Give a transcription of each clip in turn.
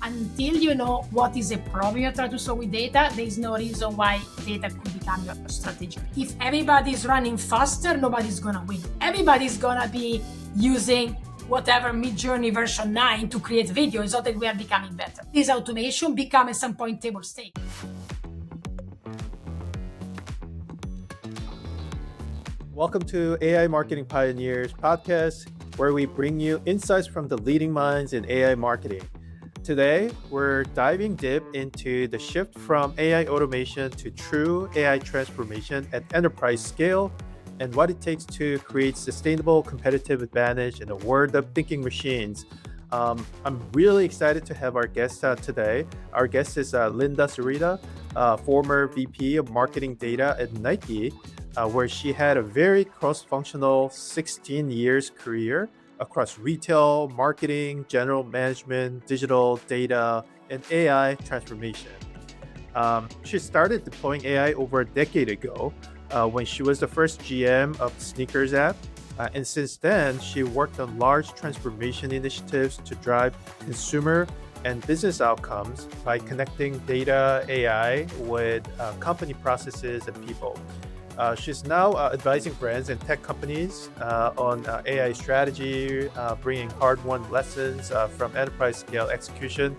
until you know what is a problem you're trying to solve with data, there is no reason why data could become your strategy. If everybody's running faster, nobody's gonna win. Everybody's gonna be using whatever Mid-Journey version 9 to create videos, so that we are becoming better. This automation become at some point table stakes. Welcome to AI Marketing Pioneers podcast, where we bring you insights from the leading minds in AI marketing. Today, we're diving deep into the shift from AI automation to true AI transformation at enterprise scale and what it takes to create sustainable competitive advantage in a world of thinking machines. I'm really excited to have our guest today. Our guest is Linda Serita, former VP of Marketing Data at Nike, where she had a very cross-functional 16 years career across retail, marketing, general management, digital, data, and AI transformation. She started deploying AI over a decade ago when she was the first GM of the Sneakers app. And since then, she worked on large transformation initiatives to drive consumer and business outcomes by connecting data, AI with company processes and people. She's now advising brands and tech companies on AI strategy, bringing hard-won lessons from enterprise-scale execution.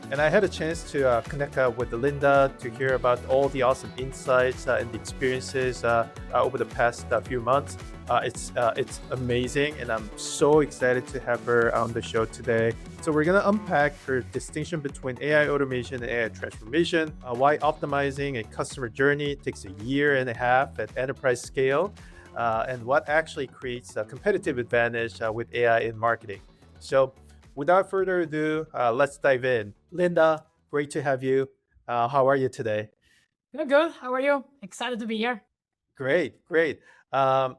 And I had a chance to connect with Linda to hear about all the awesome insights and the experiences over the past few months. It's amazing, and I'm so excited to have her on the show today. So we're going to unpack her distinction between AI automation and AI transformation, why optimizing a customer journey takes a year and a half at enterprise scale, and what actually creates a competitive advantage with AI in marketing. So without further ado, let's dive in. Linda, great to have you. How are you today? Good. How are you? Excited to be here. Great.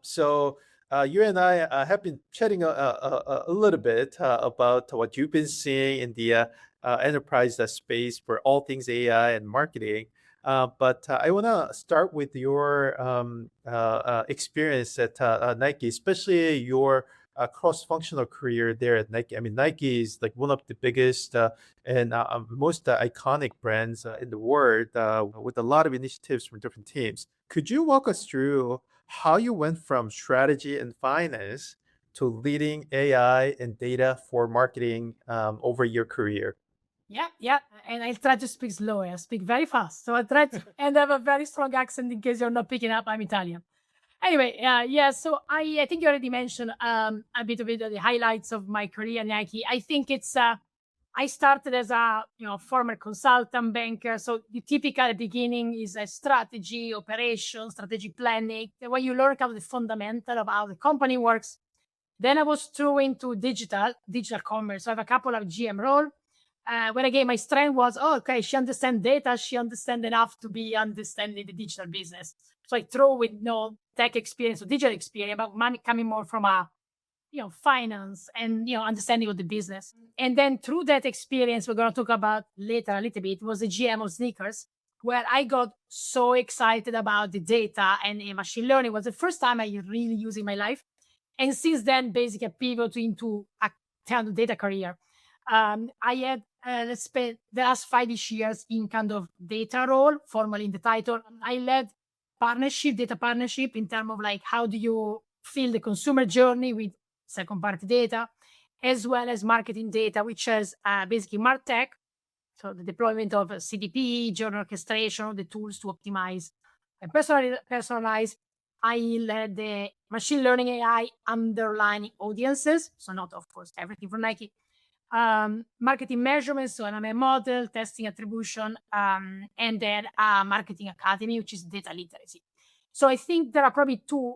So you and I have been chatting a little bit about what you've been seeing in the enterprise space for all things AI and marketing. But I want to start with your experience at Nike, especially your cross-functional career there at Nike. I mean, Nike is like one of the biggest and most iconic brands in the world with a lot of initiatives from different teams. Could you walk us through how you went from strategy and finance to leading AI and data for marketing over your career? Yeah. And I'll try to speak slow. I speak very fast. So I'll try to, and have a very strong accent in case you're not picking up. I'm Italian. Anyway, so I think you already mentioned a bit of the highlights of my career at Nike. I think it's, I started as a former consultant banker. So the typical at the beginning is a strategy, operation, strategic planning, where you learn kind of the fundamental of how the company works. Then I was thrown into digital commerce. So I have a couple of GM role. Where again, my strength was, she understands data. She understands enough to be understanding the digital business. So I throw with no tech experience or digital experience, but money coming more from a, finance and, understanding of the business. And then through that experience, we're going to talk about later a little bit, was the GM of Sneakers, where I got so excited about the data and machine learning. It was the first time I really used in my life. And since then, basically, I pivoted into a kind of data career. I had spent the last 5-ish years in kind of data role, formally in the title. I led data partnership in terms of like, how do you fill the consumer journey with second party data, as well as marketing data, which is basically MarTech. So the deployment of CDP, journey orchestration, the tools to optimize and personalize. I led the machine learning AI underlying audiences. So not, of course, everything from Nike. Marketing measurements, so an ML model, testing attribution, and then marketing academy, which is data literacy. So I think there are probably two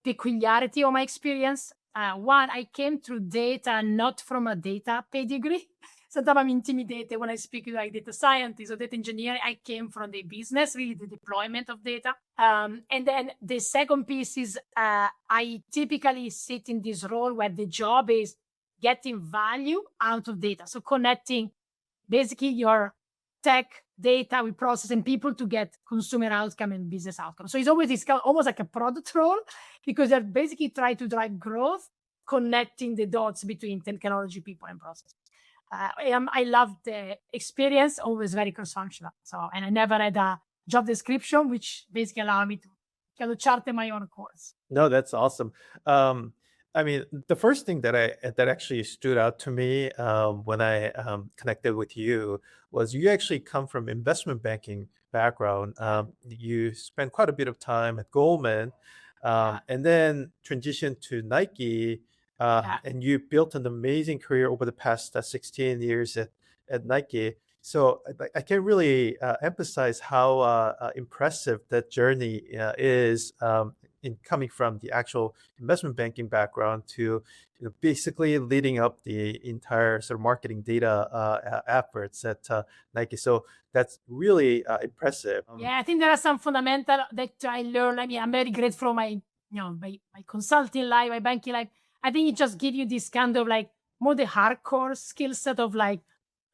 peculiarities of my experience. One, I came through data, not from a data pedigree. Sometimes I'm intimidated when I speak with like data scientists or data engineering. I came from the business, really the deployment of data. And then the second piece is I typically sit in this role where the job is getting value out of data. So connecting basically your tech data with process and people to get consumer outcome and business outcome. So it's always this almost like a product role, because they're basically trying to drive growth, connecting the dots between technology, people, and process. I love the experience, always very cross-functional. So, and I never had a job description, which basically allowed me to kind of chart my own course. No, that's awesome. Um, I mean, the first thing that actually stood out to me when I connected with you was you actually come from investment banking background. You spent quite a bit of time at Goldman, Yeah, and then transitioned to Nike, yeah, and you built an amazing career over the past 16 years at Nike. So I can't really emphasize how impressive that journey is. In coming from the actual investment banking background to basically leading up the entire sort of marketing data efforts at Nike. So that's really impressive. yeah. I think there are some fundamental that I learned. I mean, I'm very grateful for my consulting life, my banking life. I think it just gives you this kind of like more the hardcore skill set of like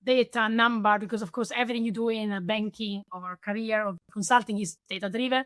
data number, because of course everything you do in a banking or career or consulting is data driven.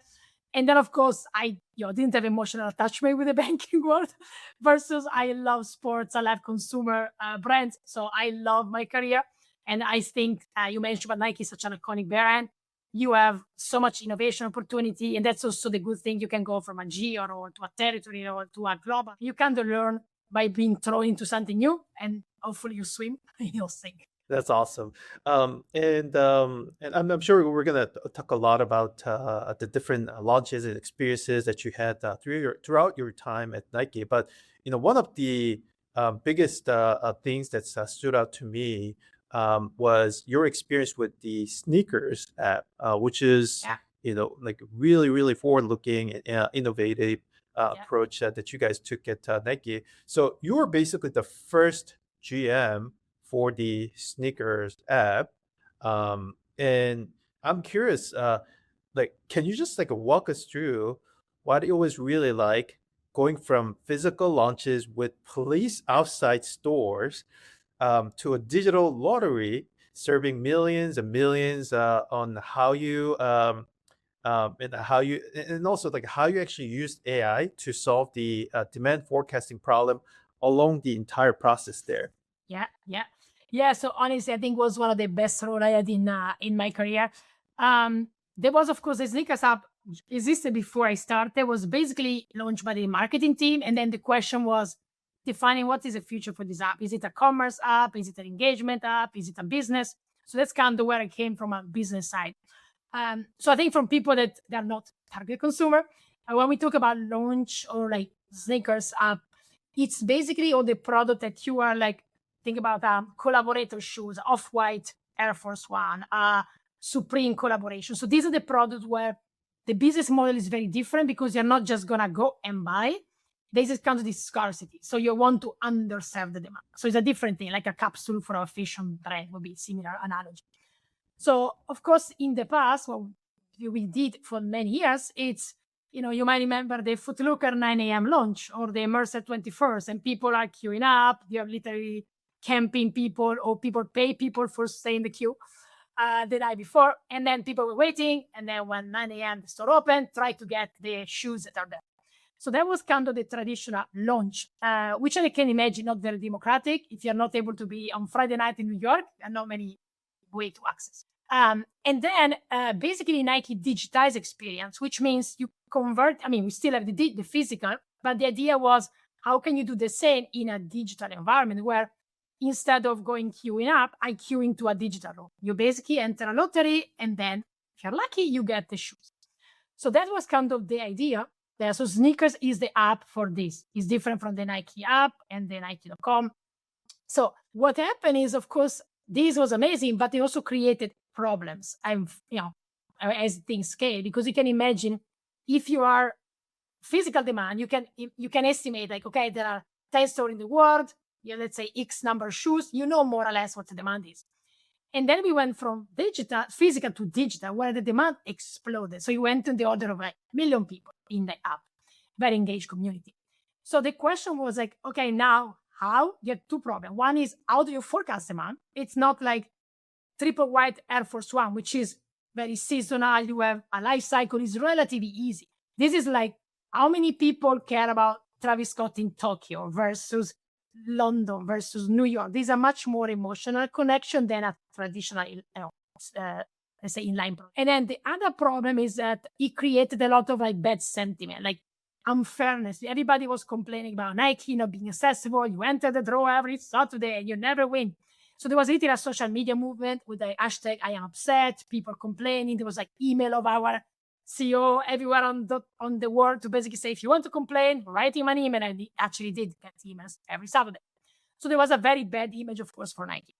And then of course I didn't have emotional attachment with the banking world versus I love sports, I love consumer brands. So I love my career. And I think you mentioned about Nike is such an iconic brand. You have so much innovation opportunity, and that's also the good thing. You can go from a geo or to a territory or to a global. You kind of learn by being thrown into something new, and hopefully you swim and you'll sink. That's awesome. And I'm sure we're gonna talk a lot about the different launches and experiences that you had throughout your time at Nike. But one of the biggest things that stood out to me was your experience with the sneakers app, which is Yeah, like really really forward-looking and innovative yeah, approach that you guys took at Nike. So you were basically the first GM for the sneakers app. And I'm curious, like, can you just like walk us through what it was really like going from physical launches with police outside stores to a digital lottery serving millions and millions on how you and also like how you actually used AI to solve the demand forecasting problem along the entire process there. yeah, yeah, yeah. So honestly, I think was one of the best role I had in my career. There was of course the sneakers app existed before I started. Was basically launched by the marketing team, and then the question was defining what is the future for this app. Is it a commerce app? Is it an engagement app? Is it a business? So that's kind of where I came from, a business side. So I think from people that they are not target consumer, and when we talk about launch or like sneakers app, it's basically all the product that you are like think about collaborator shoes, off-white Air Force One, Supreme collaboration. So these are the products where the business model is very different because you're not just gonna go and buy. This is kind of this scarcity. So you want to underserve the demand. So it's a different thing, like a capsule for a fashion brand would be similar analogy. So of course, in the past, what we did for many years, it's you might remember the Footlooker 9 a.m. launch or the Mercer 21st, and people are queuing up. You have literally camping people or people pay people for staying in the queue the night before, and then people were waiting. And then when 9 a.m. the store opened, try to get the shoes that are there. So that was kind of the traditional launch, which I can imagine not very democratic. If you're not able to be on Friday night in New York, there are not many way to access. And then basically Nike digitized experience, which means you convert. I mean, we still have the physical, but the idea was how can you do the same in a digital environment where instead of going queuing up, I queue into a digital room. You basically enter a lottery, and then if you're lucky, you get the shoes. So that was kind of the idea. Yeah, so sneakers is the app for this. It's different from the Nike app and the Nike.com. So what happened is, of course, this was amazing, but it also created problems. As things scale, because you can imagine if you are physical demand, you can estimate like, okay, there are 10 stores in the world, let's say X number of shoes, more or less what the demand is. And then we went from physical to digital, where the demand exploded. So you went in the order of like 1 million people in the app, very engaged community. So the question was like, okay, now how? You have two problems. One is how do you forecast demand? It's not like triple white Air Force One, which is very seasonal. You have a life cycle, is relatively easy. This is like how many people care about Travis Scott in Tokyo versus London versus New York. These are much more emotional connection than a traditional, let's say, inline program. And then the other problem is that it created a lot of like bad sentiment, like unfairness. Everybody was complaining about Nike not being accessible. You enter the draw every Saturday and you never win. So there was literally a social media movement with the hashtag I am upset, people complaining. There was like email of our CEO everywhere on the world to basically say, if you want to complain, write him an email. And he actually did get emails every Saturday. So there was a very bad image, of course, for Nike.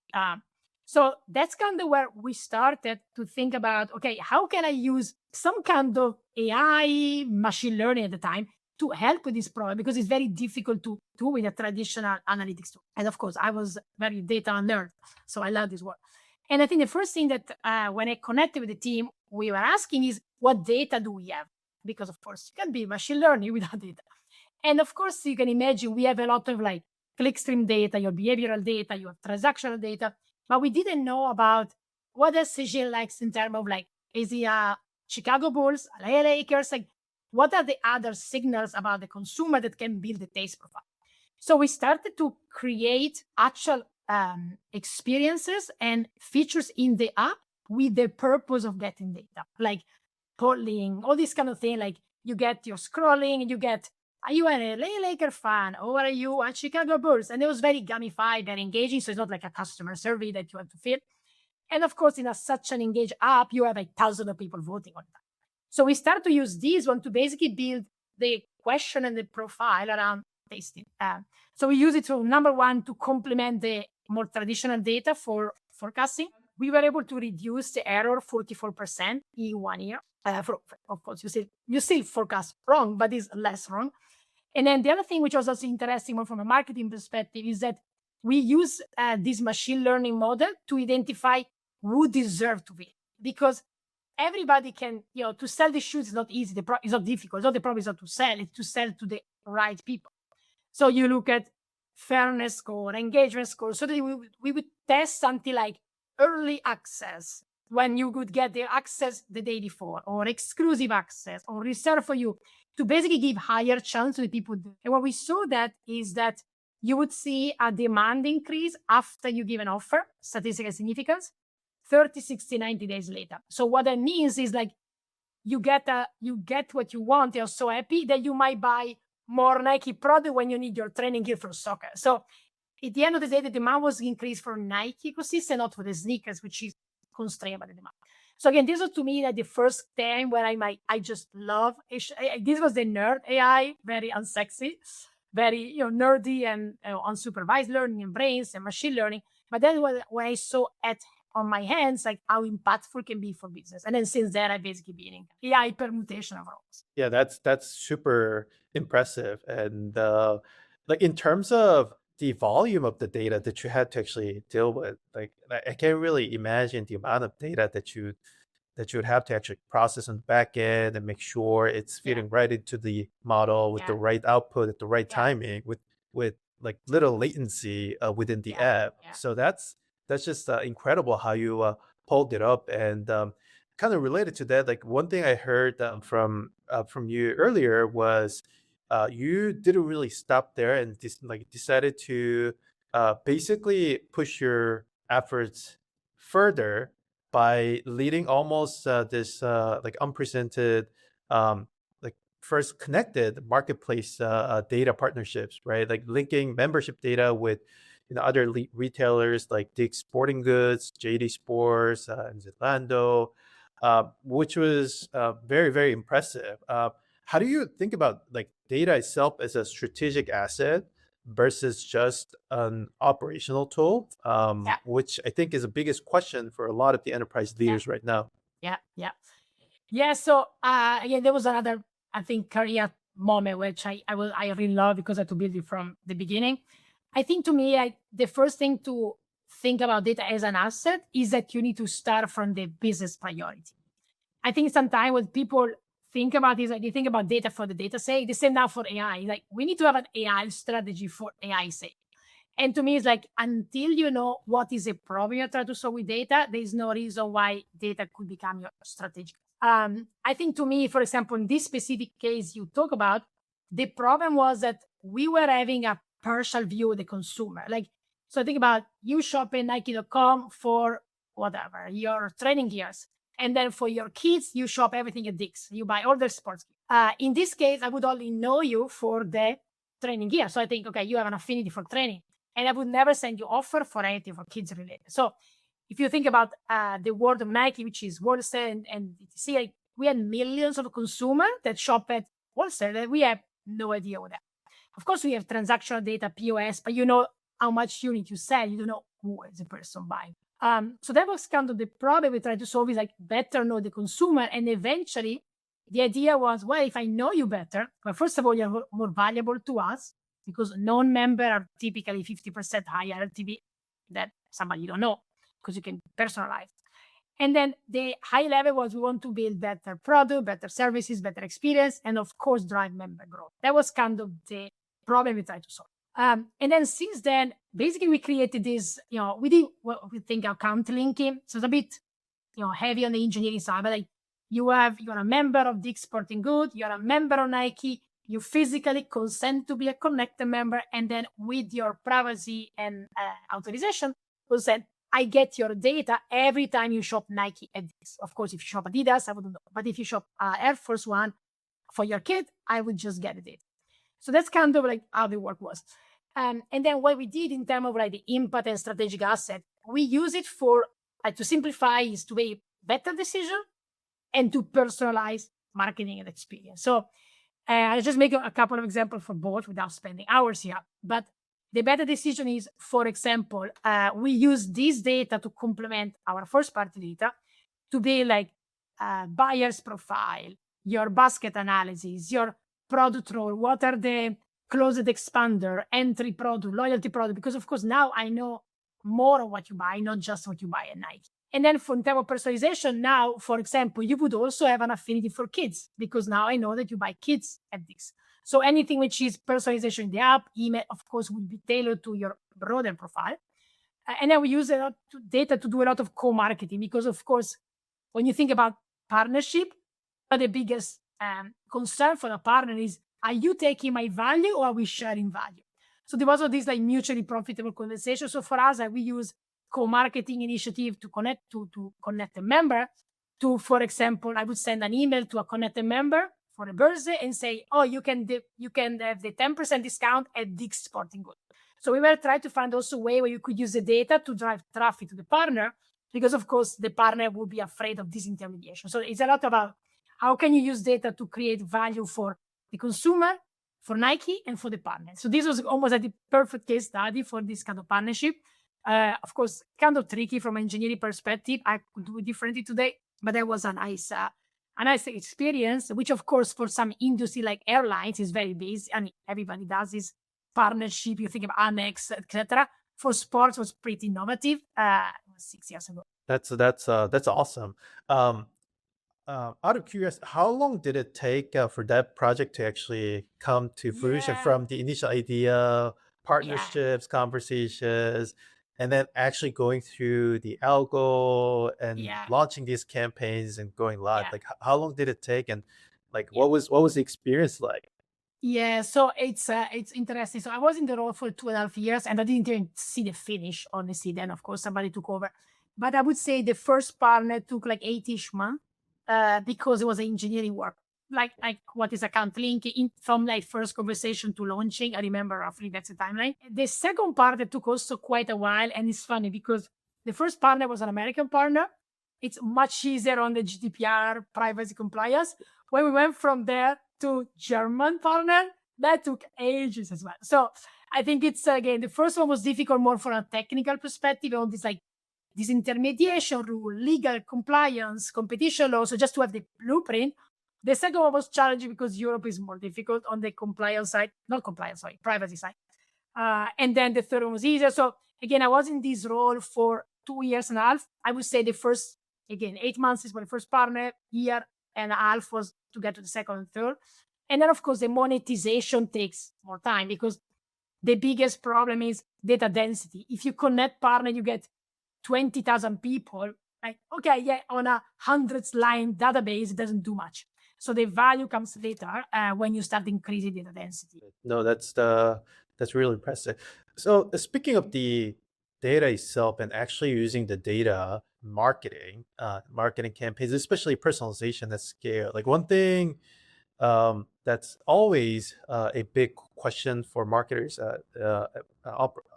So that's kind of where we started to think about, okay, how can I use some kind of AI, machine learning at the time to help with this problem? Because it's very difficult to do with a traditional analytics tool. And of course, I was very data nerd, so I love this work. And I think the first thing that when I connected with the team, we were asking is, what data do we have? Because of course, you can be machine learning without data. And of course, you can imagine we have a lot of like clickstream data, your behavioral data, your transactional data, but we didn't know about what does Seijin likes in terms of like, is he a Chicago Bulls, LA Lakers? Like, what are the other signals about the consumer that can build the taste profile? So we started to create actual experiences and features in the app with the purpose of getting data, like polling, all this kind of thing. Like you get your scrolling and you get, are you an LA Laker fan or are you a Chicago Bulls? And it was very gamified, very engaging. So it's not like a customer survey that you have to fill. And of course, in such an engaged app, you have like thousands of people voting on that. So we start to use this one to basically build the question and the profile around tasting. So we use it to, number one, to complement the more traditional data for forecasting. We were able to reduce the error 44% in 1 year. Of course, you still forecast wrong, but it's less wrong. And then the other thing, which was also interesting more from a marketing perspective, is that we use this machine learning model to identify who deserve to win. Because everybody can, to sell the shoes is not easy. It's not difficult. The problem is not to sell, it's to sell to the right people. So you look at fairness score, engagement score, so that we would test something like early access, when you could get the access the day before, or exclusive access, or reserved for you, to basically give higher chance to the people. And what we saw that is that you would see a demand increase after you give an offer, statistical significance, 30, 60, 90 days later. So what that means is like you get what you want. You're so happy that you might buy more Nike product when you need your training gear for soccer. So at the end of the day, the demand was increased for Nike ecosystem, not for the sneakers, which is constrained by the demand. So again, this was to me like the first time where I just love this was the nerd AI, very unsexy, very nerdy and unsupervised learning and brains and machine learning. But then when I saw on my hands, like how impactful it can be for business. And then since then, I've basically been in AI permutation of roles. Yeah, that's super impressive. And like in terms of the volume of the data that you had to actually deal with, like I can't really imagine the amount of data that you would have to actually process on the back end and make sure it's feeding right into the model with the right output at the right timing with like little latency within the app. So that's just incredible how you pulled it up. And kind of related to that, like one thing I heard from you earlier was you didn't really stop there and decided to basically push your efforts further by leading almost this like unprecedented like first connected marketplace data partnerships, right? Like linking membership data with other retailers like Dick's Sporting Goods, JD Sports, and Zalando, which was very, very impressive. How do you think about like data itself as a strategic asset versus just an operational tool, which I think is the biggest question for a lot of the enterprise leaders right now? Yeah. So again, there was another, I think, career moment which I really love because I had to build it from the beginning. I think to me, the first thing to think about data as an asset is that you need to start from the business priority. I think sometimes when people think about this, like they think about data for the data's sake. The same now for AI. Like we need to have an AI strategy for AI's sake. And to me, it's like until you know what is a problem you're trying to solve with data, there's no reason why data could become your strategic. I think to me, for example, in this specific case you talk about, the problem was that we were having a partial view of the consumer. So think about you shop at Nike.com for whatever, your training gears. And then for your kids, you shop everything at Dick's. You buy all their sports gear. In this case, I would only know you for the training gear. So I think, okay, you have an affinity for training. And I would never send you offer for anything for kids related. So if you think about the world of Nike, which is wholesale and DTC, like, we had millions of consumers that shop at wholesale that we have no idea what that. Of course, we have transactional data, POS, but you know how much unit you sell. You don't know who is the person buying. So that was kind of the problem we tried to solve, is like better know the consumer. And eventually the idea was, well, if I know you better, well, first of all, you're more valuable to us because non-member are typically 50% higher LTV than somebody you don't know, because you can personalize. And then the high level was, we want to build better product, better services, better experience, and of course, drive member growth. That was kind of the problem we tried to solve. And then since then, basically we created this, we did what we think account linking. So it's a bit, heavy on the engineering side, but like you're a member of Dick's Sporting Goods, you're a member of Nike, you physically consent to be a connected member, and then with your privacy and authorization, consent, I get your data every time you shop Nike at Dick's. Of course, if you shop Adidas, I wouldn't know. But if you shop Air Force One for your kid, I would just get the data. So that's kind of like how the work was. And then what we did in terms of like the impact and strategic asset, we use it for, to simplify, is to make better decision and to personalize marketing and experience. So I'll just make a couple of examples for both without spending hours here. But the better decision is, for example, we use this data to complement our first party data to be like buyer's profile, your basket analysis, your product role, what are the closet expander, entry product, loyalty product, because of course now I know more of what you buy, not just what you buy at Nike. And then in terms of personalization, now, for example, you would also have an affinity for kids, because now I know that you buy kids at this. So anything which is personalization in the app, email, of course, will be tailored to your broader profile. And then we use a lot of data to do a lot of co-marketing, because of course, when you think about partnership, the biggest concern for the partner is, are you taking my value or are we sharing value? So there was all this like mutually profitable conversation. So for us, we use co-marketing initiative to connect a member to, for example, I would send an email to a connected member for a birthday and say, oh, you can have the 10% discount at Dick's Sporting Goods. So we were trying to find also a way where you could use the data to drive traffic to the partner, because of course the partner would be afraid of disintermediation. So it's a lot about how can you use data to create value for the consumer, for Nike, and for the partner. So this was almost like the perfect case study for this kind of partnership. Of course, kind of tricky from an engineering perspective. I could do it differently today, but that was a nice experience, which of course for some industry like airlines is very basic. I mean, everybody does this partnership. You think of Amex, etc. For sports, was pretty innovative. 6 years ago. That's awesome. Out of curiosity, how long did it take for that project to actually come to fruition, from the initial idea, partnerships, conversations, and then actually going through the algo and launching these campaigns and going live? Like, how long did it take, and like what was the experience like? Yeah, so it's interesting. So I was in the role for 2.5 years, and I didn't even see the finish, honestly. Then of course somebody took over, but I would say the first partner took like 8-ish months. Because it was engineering work, like what is account linking from like first conversation to launching. I remember roughly that's the timeline. The second part that took also quite a while, and it's funny because the first partner was an American partner. It's much easier on the GDPR privacy compliance. When we went from there to German partner, that took ages as well. So I think it's, again, the first one was difficult more from a technical perspective on this like disintermediation rule, legal compliance, competition law. So just to have the blueprint. The second one was challenging because Europe is more difficult on the compliance side, privacy side. And then the third one was easier. So again, I was in this role for 2.5 years. I would say the first, again, 8 months is for the first partner, 1.5 years was to get to the second and third. And then of course the monetization takes more time, because the biggest problem is data density. If you connect partner, you get 20,000 people, like, okay, yeah, on a 100-line database, it doesn't do much. So the value comes later when you start increasing data density. No, That's really impressive. So speaking of the data itself and actually using the data marketing campaigns, especially personalization at scale, like one thing that's always a big question for marketers,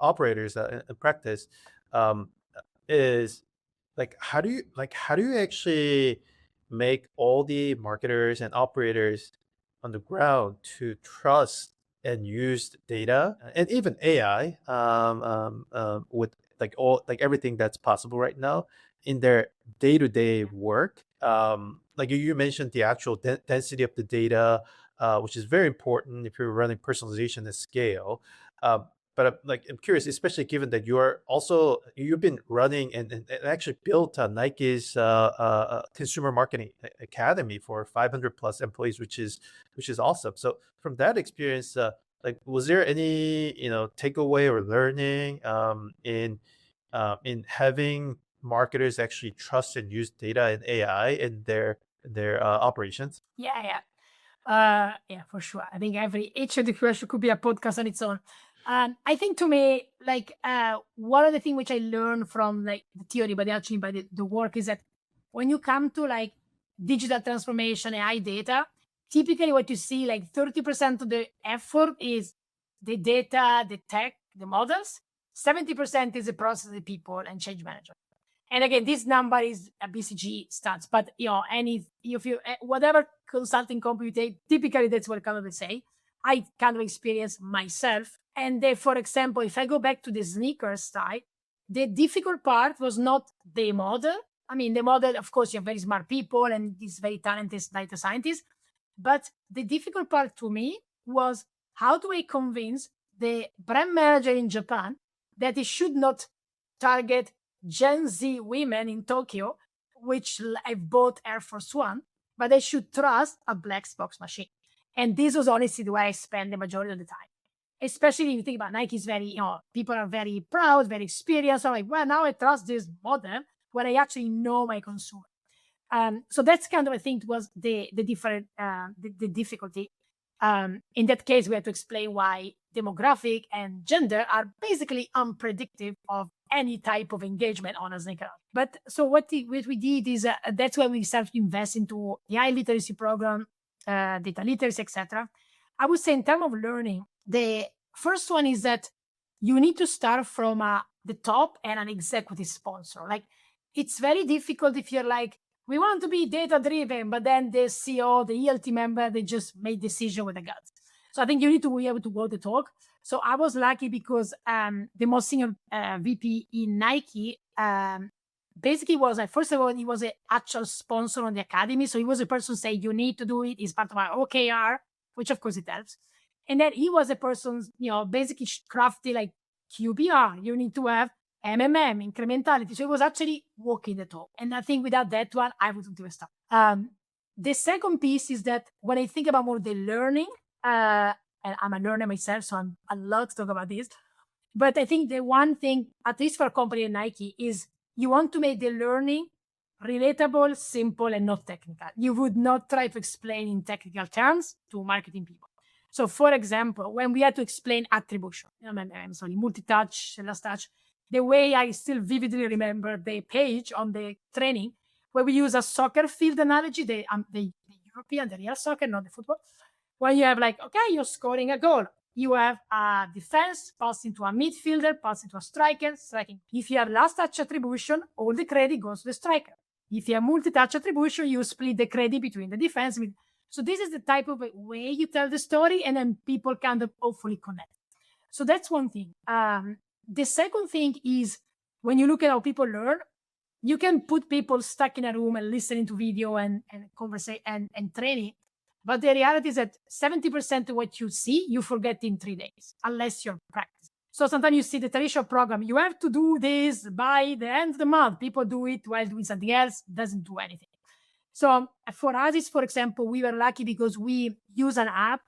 operators in practice, um, is how do you actually make all the marketers and operators on the ground to trust and use data and even AI with like everything that's possible right now in their day-to-day work. Like you mentioned the actual density of the data, which is very important if you're running personalization at scale. But like I'm curious, especially given that you've been running and actually built Nike's consumer marketing academy for 500 plus employees, which is awesome. So from that experience, like was there any takeaway or learning in having marketers actually trust and use data and AI in their operations? Yeah, yeah. Yeah, for sure. I think each of the question could be a podcast on its own. I think to me, like one of the things which I learned from like the theory, but actually by the work is that when you come to like digital transformation, AI data, typically what you see, like 30% of the effort is the data, the tech, the models. 70% is the process, the people, and change management. And again, this number is a BCG stats, but if you whatever consulting company you take, typically that's what company will say. I kind of experience myself. And for example, if I go back to the sneakers side, the difficult part was not the model. I mean, the model, of course, you have very smart people and these very talented data scientists. But the difficult part to me was how do I convince the brand manager in Japan that he should not target Gen Z women in Tokyo, which have bought Air Force One, but they should trust a black box machine. And this was honestly the way I spend the majority of the time. Especially if you think about Nike is very, people are very proud, very experienced. I'm like, well, now I trust this model when I actually know my consumer. So that's kind of, I think, was the different the difficulty. In that case, we had to explain why demographic and gender are basically unpredictable of any type of engagement on a sneaker. But so what we did is that's when we started to invest into the AI literacy program, data literacy, etc. I would say in terms of learning, the first one is that you need to start from the top and an executive sponsor. Like it's very difficult if you're like, we want to be data driven, but then the CEO, the ELT member, they just made decision with the gut. So I think you need to be able to go the talk. So I was lucky because the most senior VP in Nike basically was like, first of all, he was an actual sponsor on the academy. So he was a person saying, you need to do it. It's part of our OKR, which of course it helps. And then he was a person, basically crafty like QBR. You need to have incrementality. So it was actually walking the talk. And I think without that one, I wouldn't even start. The second piece is that when I think about more the learning, and I'm a learner myself, so I love to talk about this. But I think the one thing, at least for a company like Nike, is you want to make the learning relatable, simple, and not technical. You would not try to explain in technical terms to marketing people. So for example, when we had to explain attribution, I'm sorry, multi-touch, last touch, the way I still vividly remember the page on the training where we use a soccer field analogy, the European, the real soccer, not the football. When you have like, okay, you're scoring a goal. You have a defense passing to a midfielder, passing to a striker, striking. If you have last touch attribution, all the credit goes to the striker. If you have multi-touch attribution, you split the credit between the defense. So this is the type of way you tell the story, and then people kind of hopefully connect. So that's one thing. The second thing is when you look at how people learn, you can put people stuck in a room and listening to video and conversation and training. But the reality is that 70% of what you see, you forget in 3 days, unless you're practicing. So sometimes you see the traditional program, you have to do this by the end of the month. People do it while doing something else, doesn't do anything. So for us, for example, we were lucky because we use an app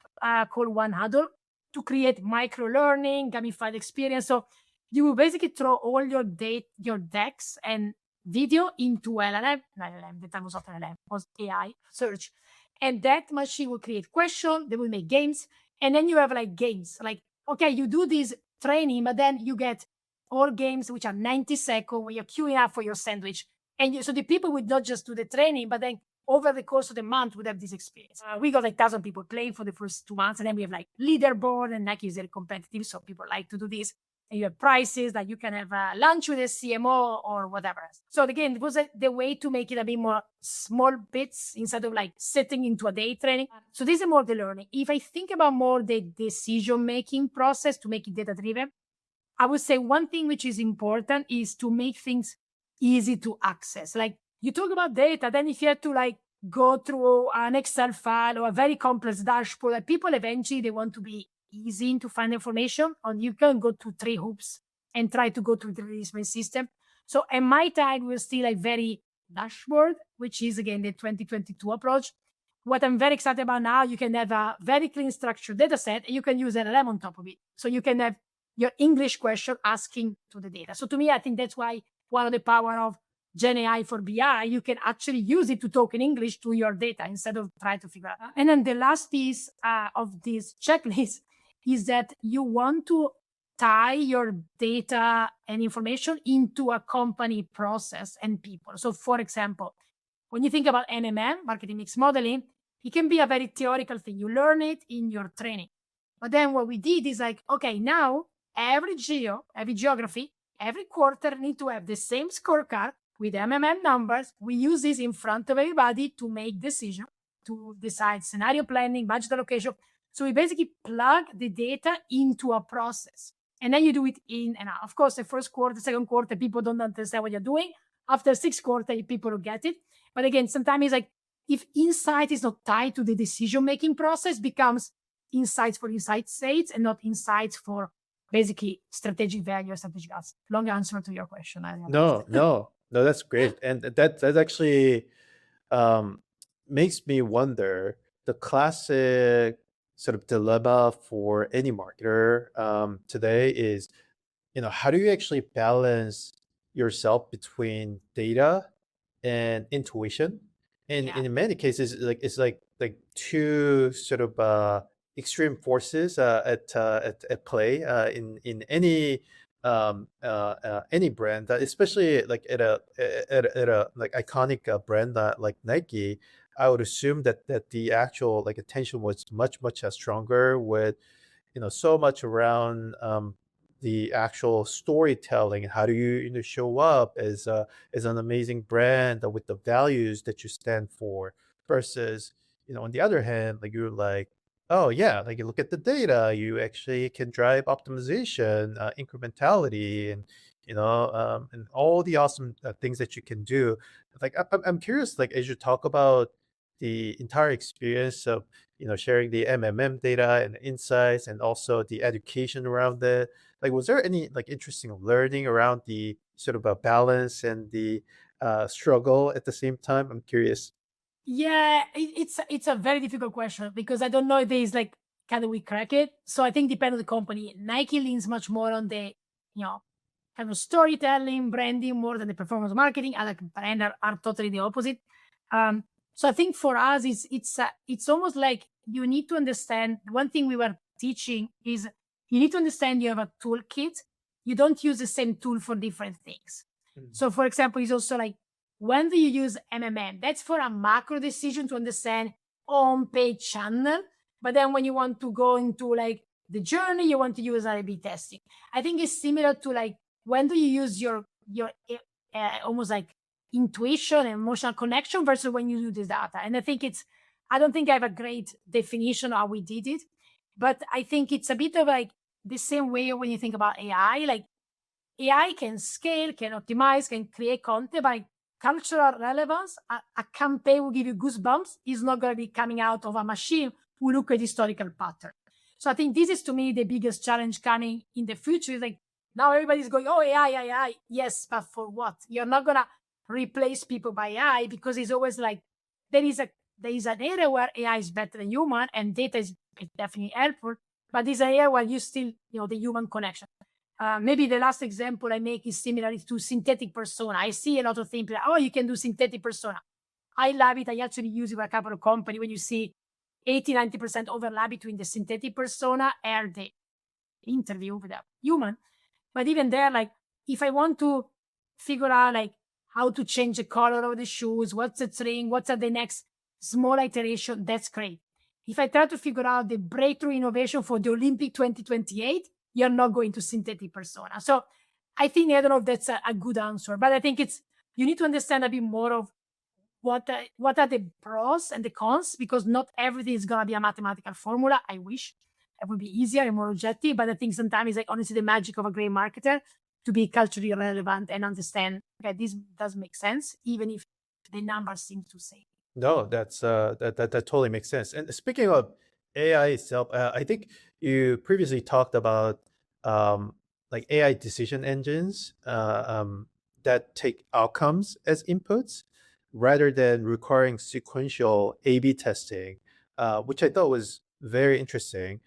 called One Huddle to create micro-learning, gamified experience. So you will basically throw all your decks and video into LLM, the time was not LLM, was AI search. And that machine will create questions, they will make games. And then you have like games, like okay, you do this training, but then you get all games which are 90 seconds where you're queuing up for your sandwich. So the people would not just do the training, but then over the course of the month would have this experience. We got like 1,000 people playing for the first 2 months, and then we have like leaderboard, and Nike is very competitive, so people like to do this. And you have prices that you can have lunch with a CMO or whatever. So again, it was the way to make it a bit more small bits instead of like sitting into a day training. So this is more the learning. If I think about more the decision-making process to make it data-driven, I would say one thing which is important is to make things easy to access. Like you talk about data, then if you have to like go through an Excel file or a very complex dashboard, like people eventually they want to be easy to find information, or you can go to 3 hoops and try to go through the different system. So at my time, we're still like very dashboard, which is again the 2022 approach. What I'm very excited about now, you can have a very clean structured data set, and you can use LLM on top of it. So you can have your English question asking to the data. So to me, I think that's why one of the power of Gen AI for BI, you can actually use it to talk in English to your data instead of trying to figure out. And then the last piece of this checklist is that you want to tie your data and information into a company process and people. So for example, when you think about MMM, marketing mix modeling, it can be a very theoretical thing. You learn it in your training. But then what we did is like, okay, now every geography, every quarter need to have the same scorecard with MMM numbers. We use this in front of everybody to make decisions, to decide scenario planning, budget allocation. So we basically plug the data into a process, and then you do it in and out. Of course, the first quarter, second quarter, people don't understand what you're doing. After 6 quarters, people will get it. But again, sometimes it's like if insight is not tied to the decision-making process, becomes insights for insight's sake and not insights for basically strategic value or strategic assets. Long answer to your question. No, that's great, and that actually makes me wonder the classic sort of dilemma for any marketer today is, how do you actually balance yourself between data and intuition? And Yeah. in many cases, like it's like two sort of extreme forces at play in any brand, especially like at a like iconic brand like Nike. I would assume that the actual like attention was much stronger with so much around the actual storytelling. How do you show up as an amazing brand with the values that you stand for, versus on the other hand, like you're like, oh yeah, like you look at the data, you actually can drive optimization, incrementality, and all the awesome things that you can do. Like I'm curious, like as you talk about the entire experience of sharing the MMM data and insights and also the education around it. Like, was there any like interesting learning around the sort of a balance and the struggle at the same time? I'm curious. Yeah, it's a very difficult question because I don't know if there's like can we crack it. So I think depend on the company. Nike leans much more on the kind of storytelling, branding more than the performance marketing. Other brands are totally the opposite. So I think for us, it's almost like you need to understand. One thing we were teaching is you need to understand you have a toolkit. You don't use the same tool for different things. So for example, it's also like when do you use MMM? That's for a macro decision to understand on-page channel. But then when you want to go into like the journey, you want to use A/B testing. I think it's similar to like when do you use your almost like intuition and emotional connection versus when you do this data. And I don't think I have a great definition of how we did it, but I think it's a bit of like the same way when you think about AI. Like AI can scale, can optimize, can create content, but cultural relevance, a campaign will give you goosebumps, is not going to be coming out of a machine who look at historical pattern. So I think this is to me the biggest challenge coming in the future. Is like now everybody's going, oh, AI. Yes, but for what? You're not going to replace people by AI because it's always like there is an area where AI is better than human and data is definitely helpful, but there's an area where you still, the human connection. Maybe the last example I make is similar to synthetic persona. I see a lot of things like, oh, you can do synthetic persona. I love it. I actually use it with a couple of companies when you see 80-90% overlap between the synthetic persona and interview with a human. But even there, like if I want to figure out like how to change the color of the shoes, what's the string, what's the next small iteration, that's great. If I try to figure out the breakthrough innovation for the Olympic 2028, you're not going to synthetic persona. So I think, I don't know if that's a good answer, but I think you need to understand a bit more of what are the pros and the cons, because not everything is going to be a mathematical formula. I wish it would be easier and more objective, but I think sometimes it's like honestly the magic of a great marketer to be culturally relevant and understand, okay, this does make sense, even if the numbers seem to say. No, that totally makes sense. And speaking of AI itself, I think you previously talked about like AI decision engines that take outcomes as inputs rather than requiring sequential A/B testing, which I thought was very interesting,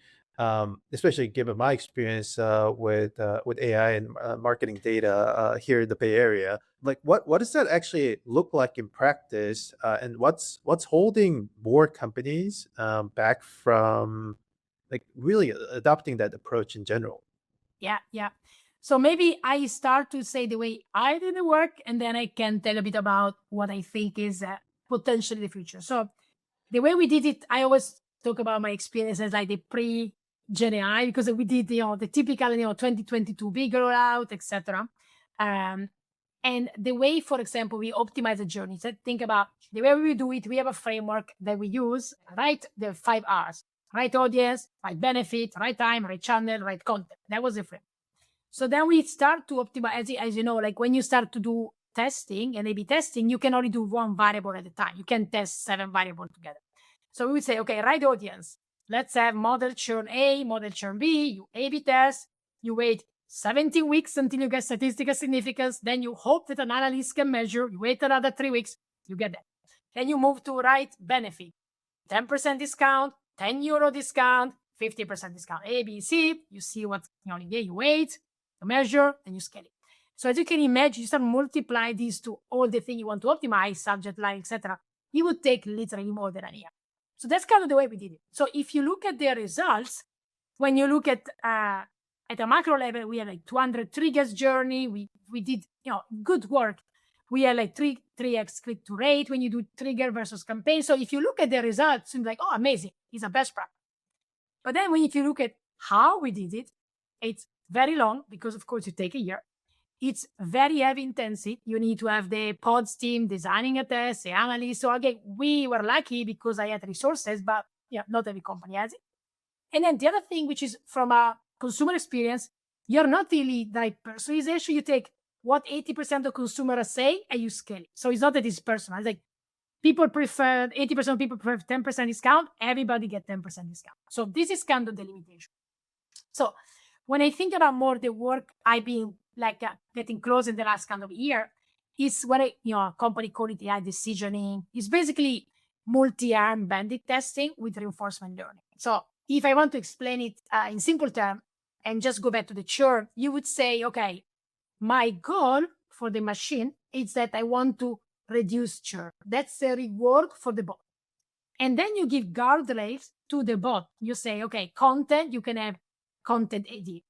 especially given my experience with AI and marketing data here in the Bay Area. Like, what does that actually look like in practice, and what's holding more companies back from like really adopting that approach in general? Yeah, yeah. So maybe I start to say the way I did the work, and then I can tell a bit about what I think is potentially the future. So the way we did it, I always talk about my experience as like the pre-Gen AI, because we did the typical 2022 big rollout, etc. And the way, for example, we optimize the journey. So think about the way we do it. We have a framework that we use, right? The 5 R's: right audience, right benefit, right time, right channel, right content. That was the framework. So then we start to optimize, as you know, like when you start to do testing and A/B testing, you can only do one variable at a time. You can test 7 variables together. So we would say, okay, right audience, let's have model churn A, model churn B, you A/B test, you wait 17 weeks until you get statistical significance, then you hope that an analyst can measure, you wait another 3 weeks, you get that. Then you move to right benefit, 10% discount, €10 discount, 50% discount, A, B, C, you see what you wait, you measure, and you scale it. So as you can imagine, you start multiply these to all the things you want to optimize, subject line, etc. It would take literally more than a year. So that's kind of the way we did it. So if you look at the results, when you look at a macro level, we had like 200 triggers journey. We did good work. We had like 3x click to rate when you do trigger versus campaign. So if you look at the results, it seems like, oh, amazing, it's a best practice. But then if you look at how we did it, it's very long because of course you take a year. It's very heavy intensive. You need to have the pods team designing a test, the analyst. So again, we were lucky because I had resources, but not every company has it. And then the other thing, which is from a consumer experience, you're not really the right personalization. You take what 80% of consumers say and you scale it. So it's not that it's personal. It's like 80% of people prefer 10% discount. Everybody get 10% discount. So this is kind of the limitation. So when I think about more the work I've been like getting close in the last kind of year, is what a company called it AI decisioning. It's basically multi-arm bandit testing with reinforcement learning. So if I want to explain it in simple terms and just go back to the churn, you would say, okay, my goal for the machine is that I want to reduce churn. That's a reward for the bot. And then you give guardrails to the bot. You say, okay, content, you can have content AD.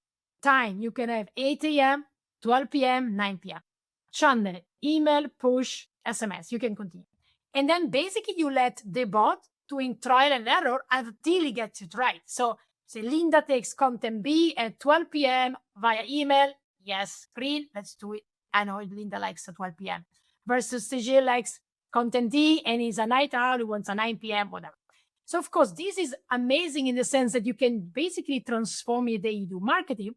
Time, you can have 8 a.m., 12 p.m., 9 p.m. Channel, email, push, SMS. You can continue. And then basically you let the bot doing trial and error until he gets it right. So say Linda takes content B at 12 p.m. via email. Yes, green, let's do it. I know Linda likes at 12 p.m. Versus Seijin likes content D and he's a night owl who wants a 9 p.m., whatever. So of course, this is amazing in the sense that you can basically transform the way you do marketing,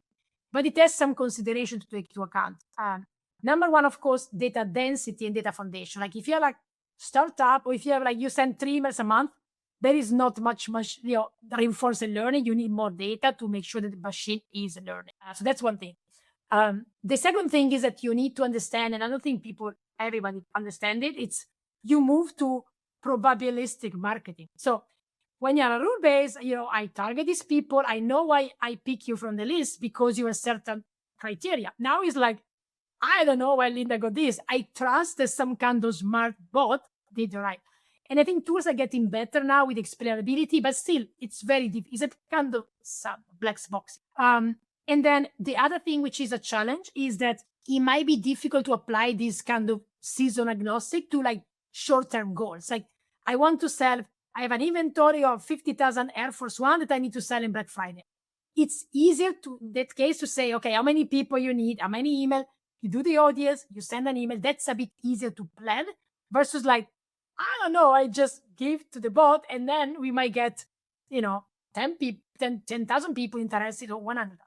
but it has some consideration to take into account. Number one, of course, data density and data foundation. Like if you're like startup or if you have like you send 3 emails a month, there is not much reinforced learning. You need more data to make sure that the machine is learning. So that's one thing. The second thing is that you need to understand, and I don't think everybody understand it, it's you move to probabilistic marketing. So when you're a rule-based, I target these people. I know why I pick you from the list because you have certain criteria. Now it's like, I don't know why Linda got this. I trust that some kind of smart bot did right. And I think tools are getting better now with explainability, but still, it's very deep. It's a kind of black box. And then the other thing, which is a challenge, is that it might be difficult to apply this kind of season agnostic to like short-term goals. Like I want to sell, I have an inventory of 50,000 Air Force One that I need to sell in Black Friday. It's easier to in that case to say, okay, how many people you need, how many email, you do the audience, you send an email. That's a bit easier to plan versus like, I don't know, I just give to the bot and then we might get, 10 people, 10,000 people interested or 100,000.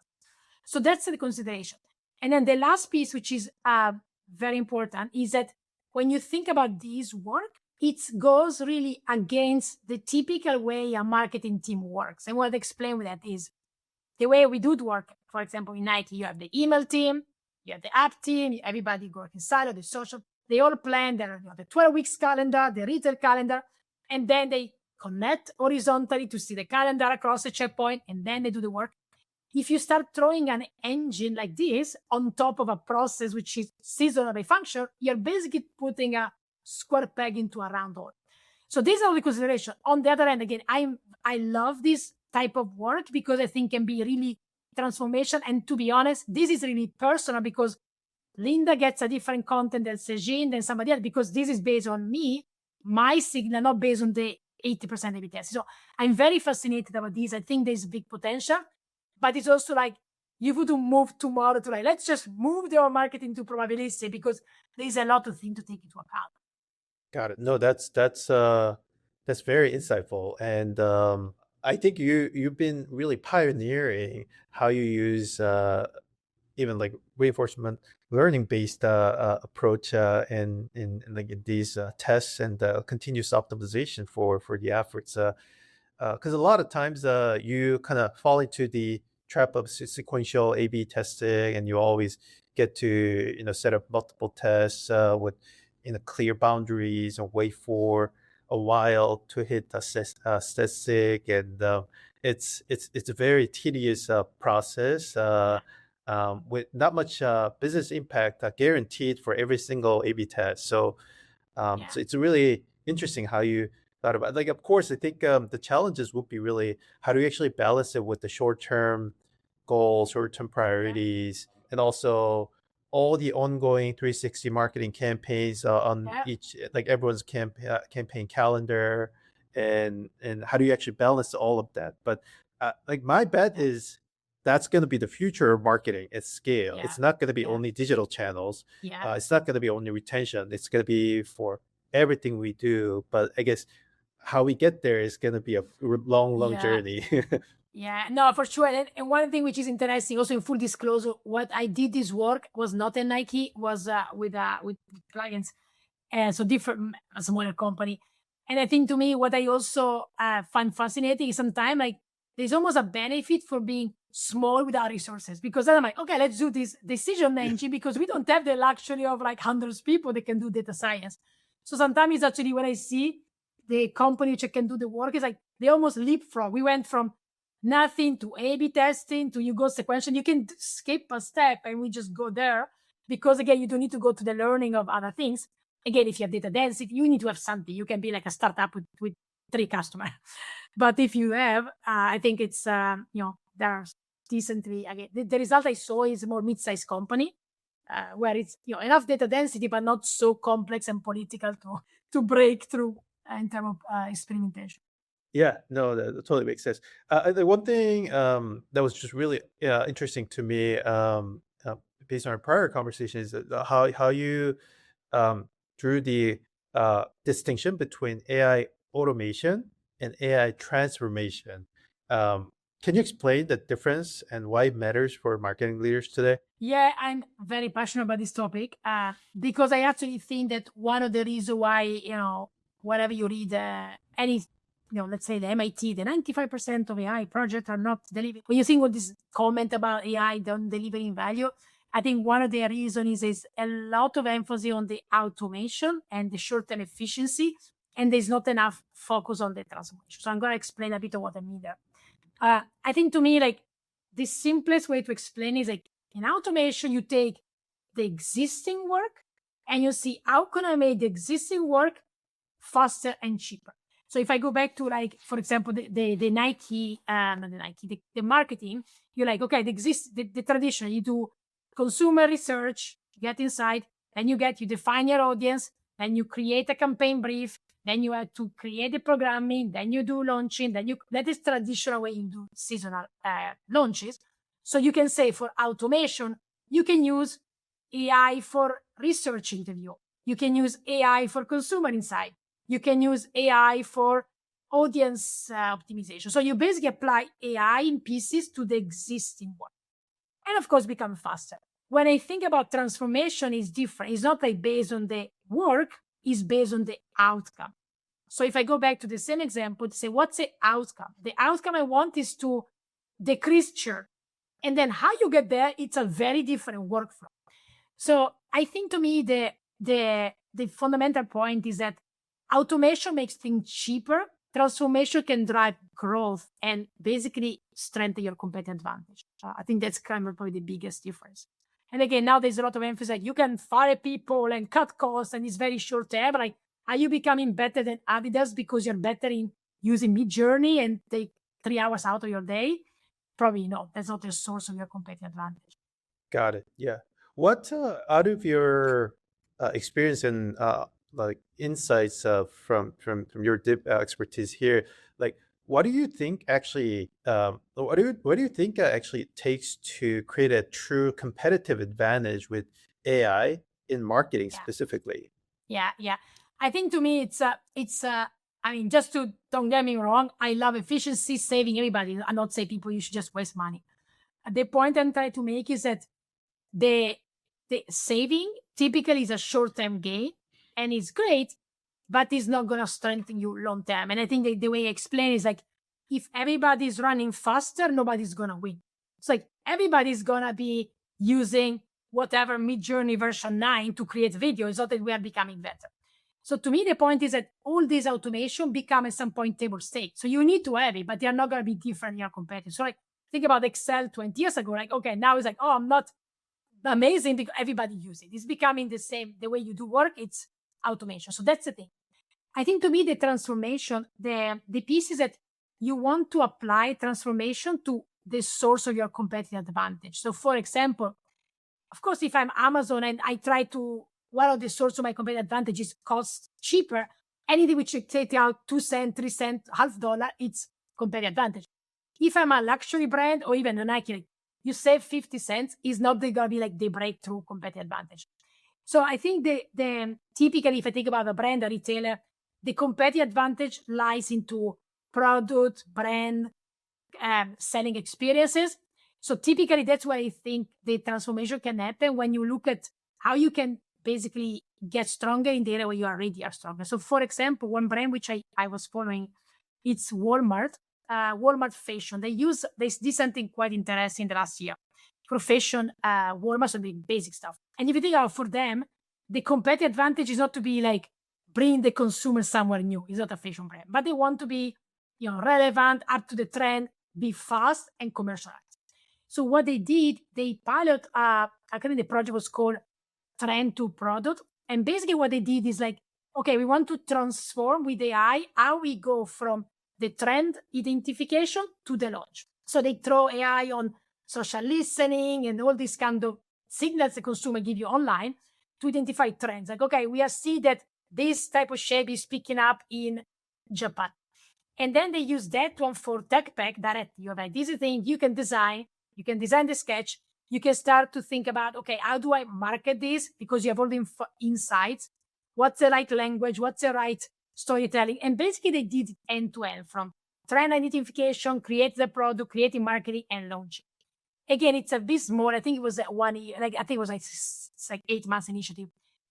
So that's the consideration. And then the last piece, which is very important, is that when you think about this work, it goes really against the typical way a marketing team works. And what I explain with that is the way we do the work. For example, in Nike, you have the email team, you have the app team, everybody working silo, the social. They all plan the 12 weeks calendar, the retail calendar, and then they connect horizontally to see the calendar across the checkpoint, and then they do the work. If you start throwing an engine like this on top of a process which is seasonal by function, you're basically putting a square peg into a round hole. So these are the considerations. On the other hand, again, I love this type of work because I think can be really transformation. And to be honest, this is really personal because Linda gets a different content than Seijin, than somebody else, because this is based on me, my signal, not based on the 80% A/B test. So I'm very fascinated about this. I think there's big potential, but it's also like you wouldn't move tomorrow to like, let's just move the marketing to probabilistic because there's a lot of things to take into account. Got it. No, that's very insightful, and I think you've been really pioneering how you use even like reinforcement learning based approach in like in these tests and continuous optimization for the efforts. Because a lot of times you kind of fall into the trap of sequential A/B testing, and you always get to set up multiple tests with clear boundaries and wait for a while to hit a statistic, and it's a very tedious process with not much business impact guaranteed for every single A/B test. So so it's really interesting how you thought about it. Like, of course, I think the challenges would be really how do you actually balance it with the short-term goals, short-term priorities, and also all the ongoing 360 marketing campaigns on each, like everyone's campaign calendar, and how do you actually balance all of that? But like my bet is that's going to be the future of marketing at scale. It's not going to be only digital channels. It's not going to be only retention. It's going to be for everything we do. But I guess how we get there is going to be a long journey. Yeah, no, for sure. And one thing which is interesting, also in full disclosure, what I did this work was not at Nike, was with clients, so different, a smaller company. And I think to me, what I also find fascinating is sometimes like there's almost a benefit for being small with our resources, because then I'm like, okay, let's do this decision engine because we don't have the luxury of like hundreds of people that can do data science. So sometimes it's actually when I see the company which can do the work, it's like they almost leapfrog. We went from nothing to A/B testing to you go sequential. You can skip a step and we just go there because again, you don't need to go to the learning of other things. Again, if you have data density, you need to have something. You can be like a startup with 3 customers. But if you have, I think it's, there's decently, again, the result I saw is a more mid-sized company where it's, enough data density, but not so complex and political to break through in terms of experimentation. Yeah, no, that totally makes sense. The one thing that was just really interesting to me, based on our prior conversation, is how you drew the distinction between AI automation and AI transformation. Can you explain the difference and why it matters for marketing leaders today? Yeah, I'm very passionate about this topic because I actually think that one of the reasons why, whatever you read, any, let's say the MIT, the 95% of AI projects are not delivering. When you think of this comment about AI don't delivering value, I think one of the reasons is a lot of emphasis on the automation and the short-term efficiency, and there's not enough focus on the transformation. So I'm going to explain a bit of what I mean there. I think to me, like the simplest way to explain is like in automation, you take the existing work and you see how can I make the existing work faster and cheaper. So if I go back to like, for example, the Nike, not the Nike, the marketing, you're like, okay, the traditional, you do consumer research, you get inside, then you define your audience, then you create a campaign brief, then you have to create the programming, then you do launching, that is traditional way you do seasonal launches. So you can say for automation, you can use AI for research interview. You can use AI for consumer insight. You can use AI for audience optimization. So you basically apply AI in pieces to the existing one. And of course, become faster. When I think about transformation, is different. It's not like based on the work, it's based on the outcome. So if I go back to the same example to say, what's the outcome? The outcome I want is to decrease churn. And then how you get there, it's a very different workflow. So I think to me, the fundamental point is that automation makes things cheaper. Transformation can drive growth and basically strengthen your competitive advantage. I think that's kind of probably the biggest difference. And again, now there's a lot of emphasis like you can fire people and cut costs and it's very short term. Like, are you becoming better than Adidas because you're better in using Midjourney and take 3 hours out of your day? Probably not. That's not the source of your competitive advantage. Got it. Yeah. What out of your experience and like insights from your deep expertise here, like what do you think actually what do you think actually it takes to create a true competitive advantage with AI in marketing Yeah. specifically? Yeah. I think to me, I mean, just to don't get me wrong, I love efficiency, saving everybody. I'm not saying people you should just waste money. The point I'm trying to make is that the saving typically is a short-term gain and it's great, but it's not going to strengthen you long-term. And I think the way I explain is like, if everybody's running faster, nobody's going to win. It's like everybody's going to be using whatever Midjourney version 9 to create video. It's not that we are becoming better. So to me, the point is that all this automation become at some point table stakes. So you need to have it, but they're not going to be different in your competitors. So like think about Excel 20 years ago. Like, okay, now it's like, oh, I'm not amazing because everybody uses it. It's becoming the same. The way you do work, it's automation. So that's the thing. I think to me, the transformation, the piece is that you want to apply transformation to the source of your competitive advantage. So for example, of course, if I'm Amazon and I try to, one of the source of my competitive advantage is cost cheaper, anything which you take out 2 cents, 3 cents, $0.50, it's competitive advantage. If I'm a luxury brand or even a Nike, like, you save 50 cents, is not going to be like the breakthrough competitive advantage. So I think the typically, if I think about a brand, a retailer, the competitive advantage lies into product, brand, selling experiences. So typically, that's where I think the transformation can happen when you look at how you can basically get stronger in the area where you already are stronger. So for example, one brand which I was following, it's Walmart. Walmart Fashion. They did something quite interesting the last year. For fashion, Walmart, so the basic stuff. And if you think about for them, the competitive advantage is not to be like bring the consumer somewhere new. It's not a fashion brand, but they want to be, relevant, up to the trend, be fast and commercialized. So what they did, they pilot, I think the project was called Trend to Product. And basically what they did is like, okay, we want to transform with AI how we go from the trend identification to the launch. So they throw AI on social listening and all these kind of signals the consumer give you online to identify trends. Like, okay, we see that this type of shape is picking up in Japan. And then they use that one for tech pack directly. You're like, this is the thing you can design the sketch. You can start to think about, okay, how do I market this? Because you have all the insights. What's the right language? What's the right storytelling? And basically they did end to end from trend identification, create the product, creating marketing and launching. Again, it's a bit small. I think it was 1 year, I think it was it's like 8 months initiative.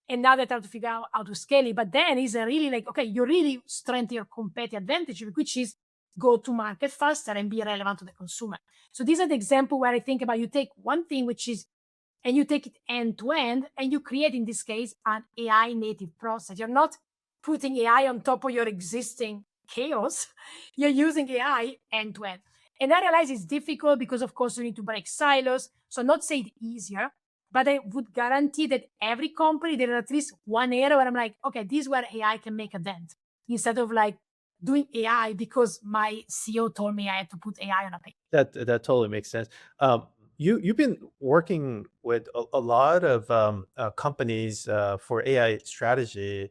And now they try to figure out how to scale it. But then it's really like, okay, you really strengthen your competitive advantage, which is go to market faster and be relevant to the consumer. So these are the example where I think about you take one thing, which is, and you take it end to end and you create, in this case, an AI native process. You're not putting AI on top of your existing chaos. You're using AI end to end. And I realize it's difficult because, of course, you need to break silos. So not say it easier, but I would guarantee that every company, there are at least one area where I'm like, okay, this is where AI can make a dent. instead of like doing AI because my CEO told me I had to put AI on a page. That totally makes sense. You've been working with a lot of companies for AI strategy,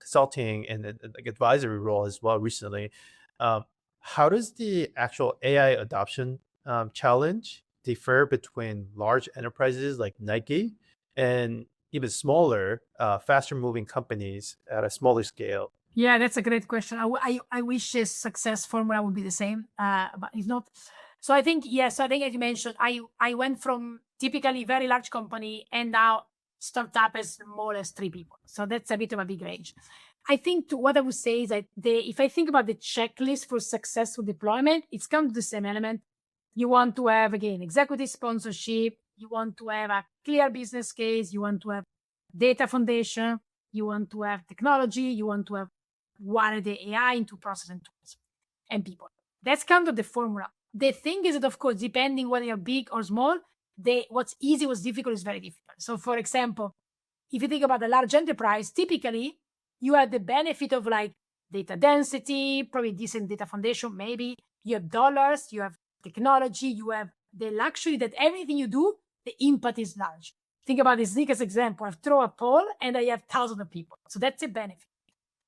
consulting, and like advisory role as well recently. Um, how does the actual AI adoption challenge differ between large enterprises like Nike and even smaller, faster moving companies at a smaller scale? Yeah, that's a great question. I wish his success formula would be the same, but it's not. So I think, yes, I think as you mentioned, I went from typically very large company and now startup as small as 3 people. So that's a bit of a big range. I think what I would say is that if I think about the checklist for successful deployment, it's come to the same element. You want to have, again, executive sponsorship. You want to have a clear business case. You want to have data foundation. You want to have technology. You want to have wire the AI into process and tools and people. That's kind of the formula. The thing is that, of course, depending whether you're big or small, what's easy, what's difficult is very difficult. So, for example, if you think about a large enterprise, typically you have the benefit of like data density, probably decent data foundation, maybe you have dollars, you have technology, you have the luxury that everything you do, the impact is large. Think about the sneakers example. I throw a poll and I have thousands of people. So that's a benefit.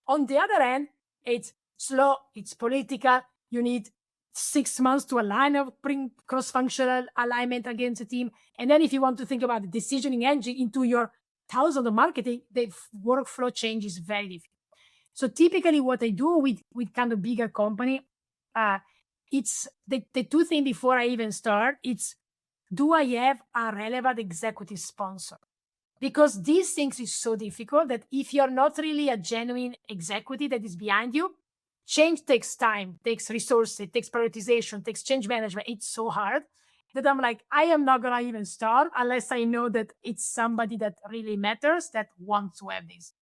On the other hand, it's slow, it's political. You need 6 months to align or bring cross-functional alignment against the team. And then if you want to think about the decisioning engine into your thousands of marketing, the workflow change is very different. So typically what I do with kind of bigger company, it's the 2 things before I even start, it's do I have a relevant executive sponsor? Because these things is so difficult that if you're not really a genuine executive that is behind you, change takes time, takes resources, takes prioritization, takes change management. It's so hard that I'm like, I am not gonna even start unless I know that it's somebody that really matters that wants to have this.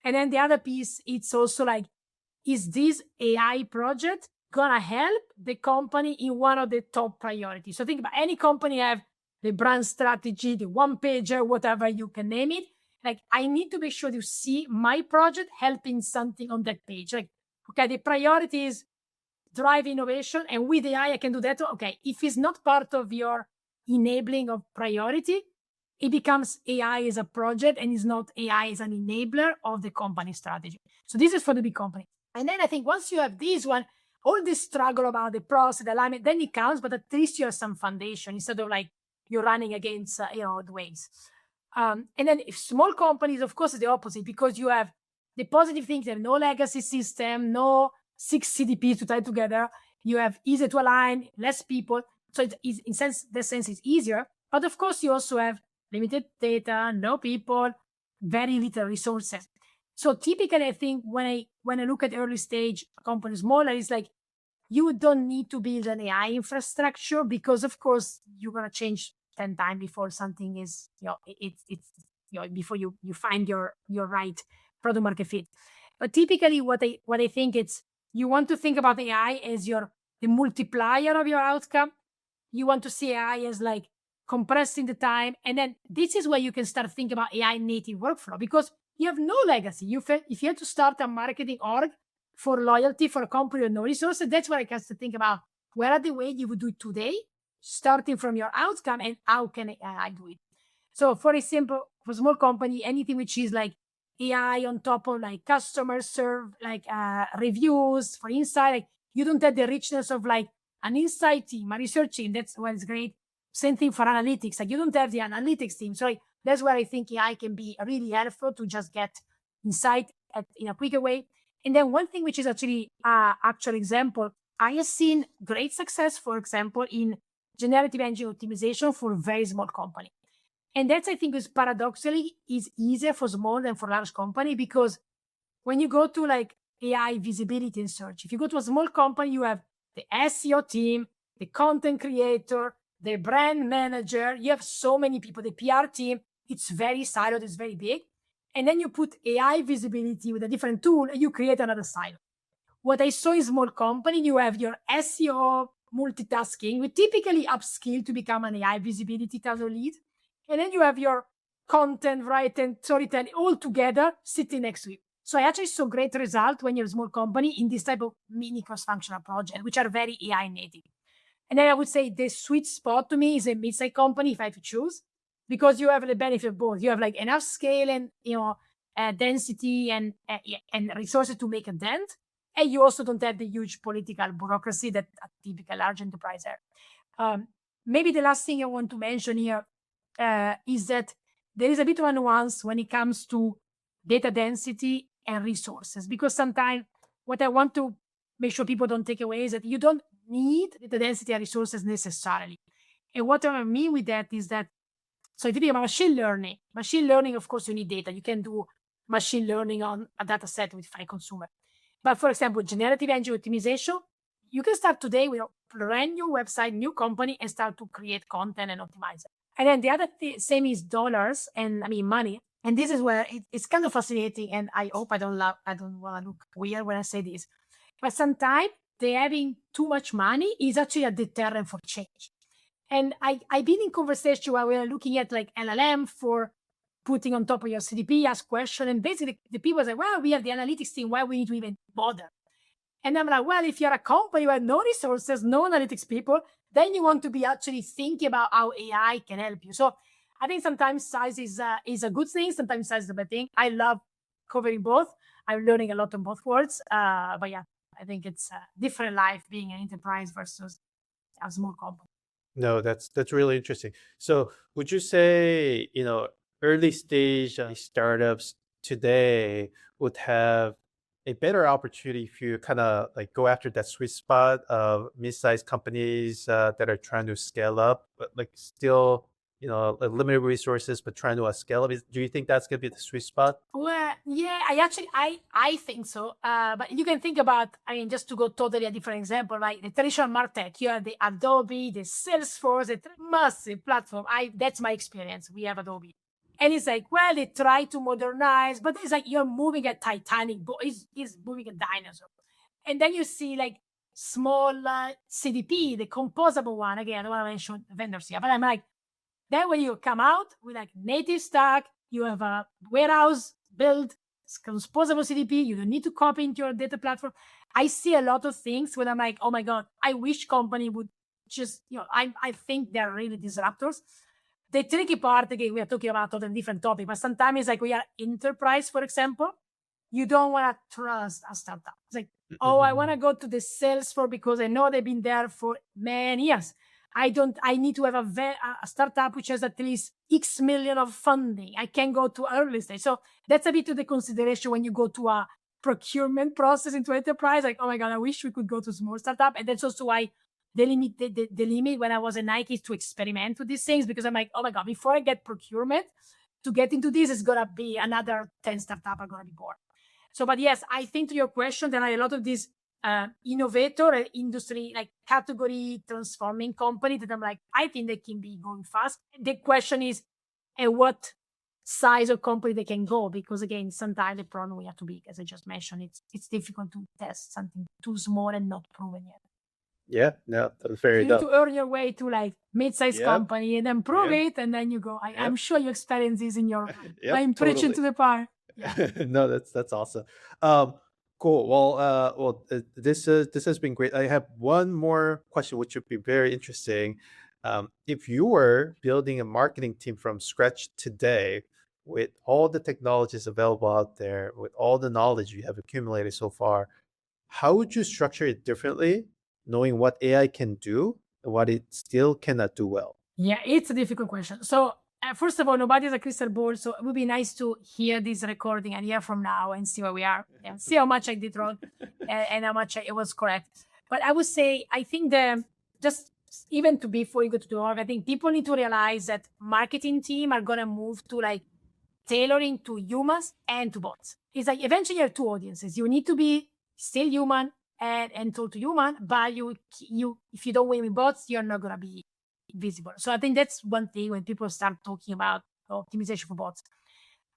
And then the other piece, it's also like, is this AI project gonna help the company in one of the top priorities? So think about any company have the brand strategy, the one pager, whatever you can name it. Like, I need to make sure you see my project helping something on that page. Like, okay, the priority is drive innovation, and with AI, I can do that. Okay, if it's not part of your enabling of priority, it becomes AI as a project and is not AI as an enabler of the company strategy. So this is for the big company. And then I think once you have this one, all this struggle about the process, the alignment, then it counts, but at least you have some foundation instead of like you're running against, the waves. And then if small companies, of course, it's the opposite because you have the positive things, you have no legacy system, no 6 CDPs to tie together. You have easy to align, less people. So it's, in that sense, it's easier. But of course, you also have limited data, no people, very little resources. So typically, I think when I look at early stage companies, smaller, it's like you don't need to build an AI infrastructure because, of course, you're gonna change 10 times before something is, it's before you find your right product market fit. But typically, what I think it's you want to think about AI as the multiplier of your outcome. You want to see AI as like compressing the time, and then this is where you can start thinking about AI native workflow because you have no legacy. If you had to start a marketing org for loyalty for a company with no resources, that's where I can think about where are the way you would do it today, starting from your outcome and how can AI do it. So for example, for small company, anything which is like AI on top of like customer serve, like reviews for insight, like you don't have the richness of like an insight team, a research team. That's why it's great. Same thing for analytics. Like you don't have the analytics team. So like, that's where I think AI can be really helpful to just get insight in a quicker way. And then one thing which is actually actual example, I have seen great success, for example, in generative engine optimization for very small company. And that's, I think, is paradoxically is easier for small than for large company because when you go to like AI visibility and search, if you go to a small company, you have the SEO team, the content creator, the brand manager, you have so many people, the PR team, it's very siloed, it's very big. And then you put AI visibility with a different tool and you create another silo. What I saw in small company, you have your SEO multitasking, we typically upskill to become an AI visibility title lead. And then you have your content, writing, storytelling all together sitting next to you. So I actually saw great result when you're a small company in this type of mini cross-functional project, which are very AI native. And then I would say the sweet spot to me is a mid-sized company if I have to choose, because you have the benefit of both. You have like enough scale and density and resources to make a dent, and you also don't have the huge political bureaucracy that a typical large enterprise have. Maybe the last thing I want to mention here is that there is a bit of a nuance when it comes to data density and resources, because sometimes what I want to make sure people don't take away is that you don't need data density and resources necessarily. And what I mean with that is that, so if you think about machine learning, of course, you need data. You can do machine learning on a data set with 5 consumer. But for example, generative engine optimization, you can start today with a brand new website, new company, and start to create content and optimize it. And then the other same is dollars and money. And this is where it's kind of fascinating. And I hope I don't want to look weird when I say this. But sometimes they having too much money is actually a deterrent for change. And I've been in conversation where we're looking at like LLM for putting on top of your CDP, ask question. And basically the people say, well, we have the analytics team. Why we need to even bother? And I'm like, well, if you're a company with no resources, no analytics people, then you want to be actually thinking about how AI can help you. So I think sometimes size is a good thing. Sometimes size is a bad thing. I love covering both. I'm learning a lot on both worlds. But yeah, I think it's a different life being an enterprise versus a small company. No, that's really interesting. So would you say, early stage startups today would have a better opportunity if you kind of like go after that sweet spot of mid-sized companies that are trying to scale up, but like still, like limited resources, but trying to scale up? Do you think that's going to be the sweet spot? Well, yeah, I think so. But you can think about, just to go totally a different example, like the traditional MarTech, you have the Adobe, the Salesforce, a massive platform. That's my experience. We have Adobe. And it's like, well, they try to modernize, but it's like you're moving a Titanic boat. It's moving a dinosaur. And then you see like small CDP, the composable one. Again, I don't want to mention vendors here, but I'm like, then when you come out with like native stack, you have a warehouse built, composable CDP, you don't need to copy into your data platform. I see a lot of things when I'm like, oh my God, I wish company would just, I think they're really disruptors. The tricky part, again, we are talking about a different topic, but sometimes it's like we are enterprise, for example, you don't want to trust a startup. It's like, oh, I want to go to the Salesforce because I know they've been there for many years. I need to have a startup which has at least X million of funding. I can go to early stage. So that's a bit of the consideration when you go to a procurement process into enterprise. Like, oh my God, I wish we could go to small startup. And that's also why the limit when I was at Nike is to experiment with these things, because I'm like, oh my God, before I get procurement to get into this, it's going to be another 10 startup are going to be born. So, but yes, I think to your question, there are a lot of these innovator industry, like category transforming company that I'm like, I think they can be going fast. The question is at what size of company they can go, because again, sometimes the problem we have to be, as I just mentioned, it's difficult to test something too small and not proven yet. Yeah, no, that's fair You need enough. to earn your way to like mid-sized company and then prove it, and then you go. I'm sure you experience this in your life. I'm preaching to the choir. Yeah. No, that's awesome. Cool. Well, this has been great. I have one more question, which would be very interesting. If you were building a marketing team from scratch today, with all the technologies available out there, with all the knowledge you have accumulated so far, how would you structure it differently, knowing what AI can do and what it still cannot do well? Yeah, it's a difficult question. So first of all, nobody has a crystal ball, so it would be nice to hear this recording a year from now and see where we are, and see how much I did wrong and how much it was correct. But I would say, I think just even to before you go to the org, I think people need to realize that marketing team are gonna move to like tailoring to humans and to bots. It's like eventually you have two audiences. You need to be still human and told to human, but you if you don't win with bots, you're not gonna be visible. So I think that's one thing when people start talking about optimization for bots.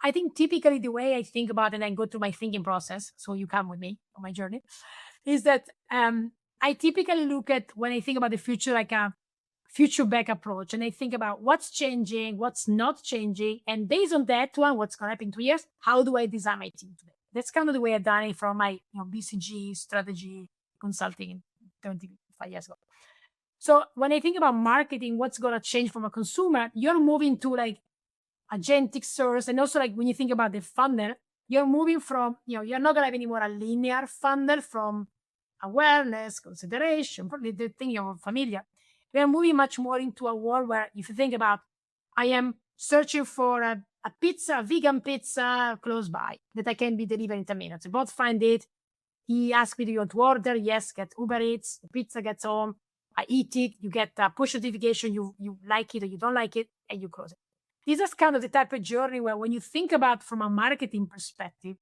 I think typically the way I think about it and go through my thinking process, so you come with me on my journey, is that I typically look at when I think about the future like a future back approach, and I think about what's changing, what's not changing, and based on that one, what's going to happen in 2 years, how do I design my team today? That's kind of the way I've done it from my BCG strategy consulting 25 years ago. So when I think about marketing, what's going to change from a consumer, you're moving to like agentic search. And also like when you think about the funnel, you're moving from, you're not going to have anymore a linear funnel from awareness, consideration, probably the thing you're familiar. We are moving much more into a world where if you think about, I am searching for a pizza, a vegan pizza close by that I can be delivered in 10 minutes. I both find it. He asked me, do you want to order? Yes, get Uber Eats. The pizza gets home. I eat it. You get a push notification. You like it or you don't like it, and you close it. This is kind of the type of journey where when you think about from a marketing perspective,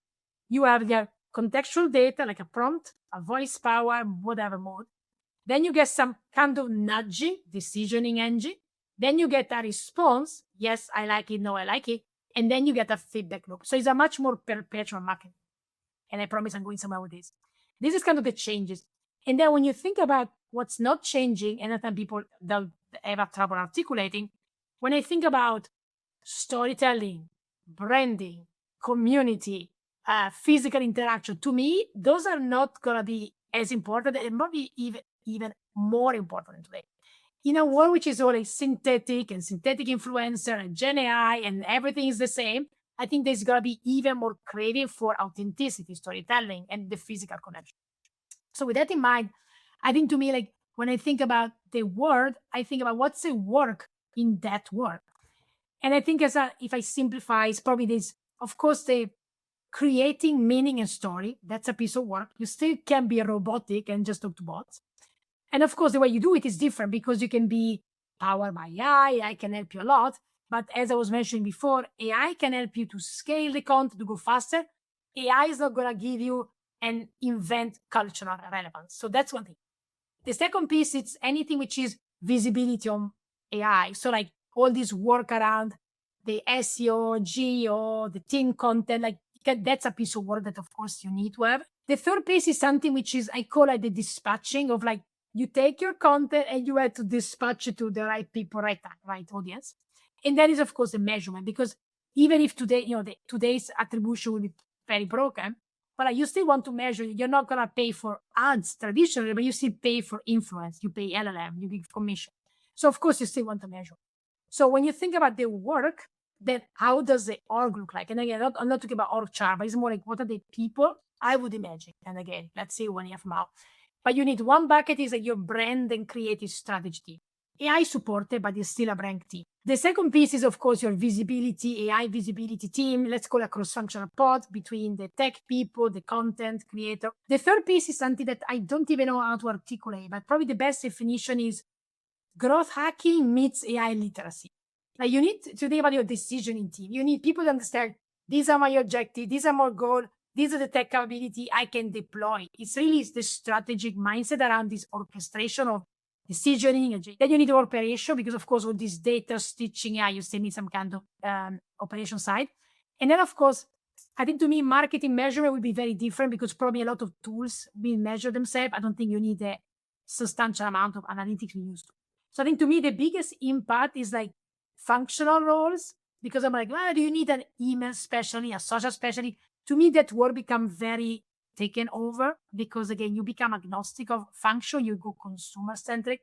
you have your contextual data, like a prompt, a voice power, whatever mode. Then you get some kind of nudging, decisioning engine. Then you get a response. Yes, I like it. No, I like it. And then you get a feedback loop. So it's a much more perpetual marketing. And I promise I'm going somewhere with this. This is kind of the changes. And then when you think about what's not changing, and then people they'll have trouble articulating, when I think about storytelling, branding, community, physical interaction, to me, those are not going to be as important and maybe even more important today. In a world which is always synthetic and synthetic influencer and Gen AI and everything is the same, I think there's going to be even more craving for authenticity, storytelling, and the physical connection. So with that in mind, I think to me, like when I think about the word, I think about what's the work in that word. And I think if I simplify, it's probably this, of course, the creating meaning and story. That's a piece of work. You still can be robotic and just talk to bots. And of course, the way you do it is different because you can be powered by AI. AI can help you a lot. But as I was mentioning before, AI can help you to scale the content to go faster. AI is not going to give you and invent cultural relevance. So that's one thing. The second piece, it's anything which is visibility on AI. So like all this work around the SEO, GEO, the team content, like that's a piece of work that of course you need to have. The third piece is something which is, I call it the dispatching of like, you take your content and you have to dispatch it to the right people, right time, right audience. And that is of course the measurement, because even if today, today's attribution will be very broken, but you still want to measure. You're not going to pay for ads traditionally, but you still pay for influence. You pay LLM, you give commission. So of course you still want to measure. So when you think about the work, then how does the org look like? And again, I'm not talking about org chart, but it's more like what are the people I would imagine. And again, let's say 1 year from now. But you need one bucket is like your brand and creative strategy team. AI supported, but it's still a brand team. The second piece is, of course, your visibility, AI visibility team. Let's call it a cross-functional pod between the tech people, the content creator. The third piece is something that I don't even know how to articulate, but probably the best definition is growth hacking meets AI literacy. Like you need to think about your decisioning team. You need people to understand these are my objectives, these are my goals, these are the tech capability I can deploy. It's really the strategic mindset around this orchestration of decisioning. Then you need operation, because of course, all this data stitching, you still need some kind of operation side. And then of course, I think to me, marketing measurement will be very different because probably a lot of tools will measure themselves. I don't think you need a substantial amount of analytics we use. So I think to me, the biggest impact is like functional roles, because I'm like, well, do you need an email specialty, a social specialty? To me, that word become very taken over because again, you become agnostic of function, you go consumer centric.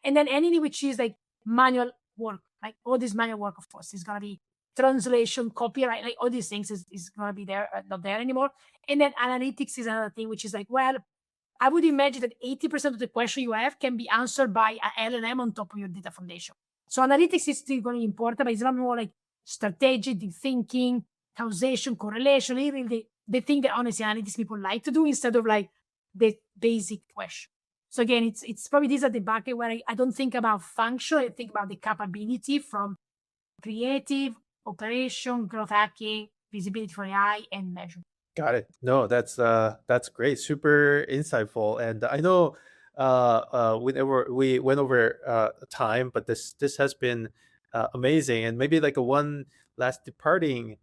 And then anything which is like manual work, like all this manual work, of course, is going to be translation, copyright, like all these things is going to be there, not there anymore. And then analytics is another thing, which is like, well, I would imagine that 80% of the question you have can be answered by an LLM on top of your data foundation. So analytics is still going to be important, but it's not more like strategy, the thinking, causation, correlation, really the thing that honestly analytics people like to do instead of like the basic question. So again, it's probably these are the bucket where I don't think about function. I think about the capability from creative, operation, growth hacking, visibility for AI, and measurement. Got it. No, that's great. Super insightful. And I know we went over time, but this has been amazing. And maybe like a one last departing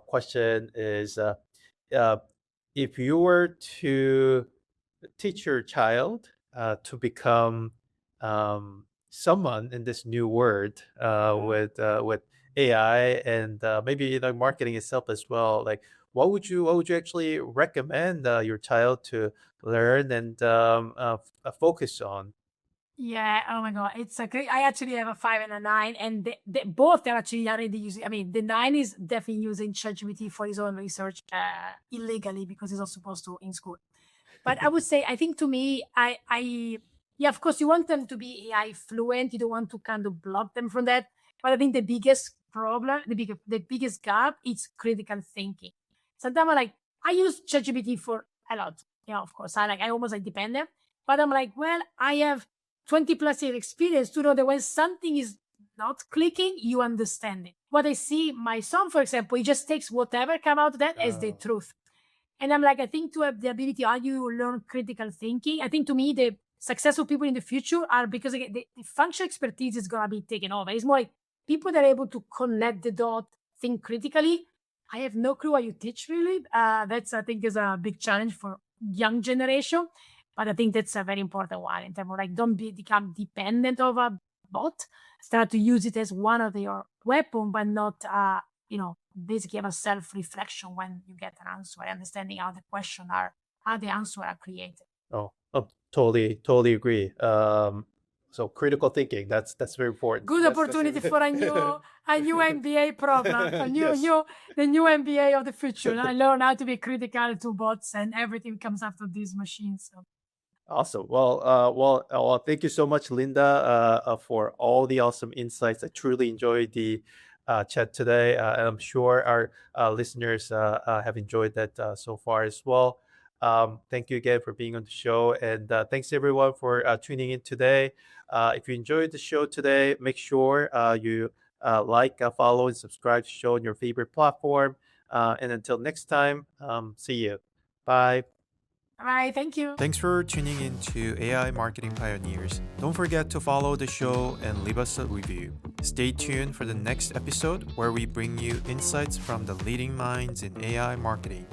question is if you were to teach your child to become someone in this new world with AI and maybe like marketing itself as well, like what would you actually recommend your child to learn and focus on? Yeah, oh my God. It's a great. I actually have a 5 and a 9, and they both are actually already using. I mean, the 9 is definitely using ChatGPT for his own research illegally because he's not supposed to in school. But I would say, I think to me, yeah, of course, you want them to be AI fluent. You don't want to kind of block them from that. But I think the biggest problem, the biggest gap, is critical thinking. Sometimes I'm like, I use ChatGPT for a lot. Of course, I almost like depend them. But I'm like, well, I have 20 plus years experience to know that when something is not clicking, you understand it. What I see, my son, for example, he just takes whatever come out of that as the truth. And I'm like, I think to have the ability, how you learn critical thinking, I think to me, the successful people in the future are because again, the functional expertise is going to be taken over. It's more like people that are able to connect the dot, think critically. I have no clue what you teach really. That's, I think, is a big challenge for young generation. But I think that's a very important one in terms of like, don't become dependent of a bot. Start to use it as one of your weapon, but not, basically have a self-reflection when you get an answer, understanding how the answer are created. Totally agree. So critical thinking, that's very important. Good That's opportunity very- for a new MBA program, Yes. the new MBA of the future. I learn how to be critical to bots, and everything comes after these machines. So. Awesome. Thank you so much, Linda, for all the awesome insights. I truly enjoyed the chat today. And I'm sure our listeners have enjoyed that so far as well. Thank you again for being on the show. And thanks everyone for tuning in today. If you enjoyed the show today, make sure you like, follow, and subscribe to the show on your favorite platform. And until next time, see you. Bye. All right, thank you. Thanks for tuning in to AI Marketing Pioneers. Don't forget to follow the show and leave us a review. Stay tuned for the next episode where we bring you insights from the leading minds in AI marketing.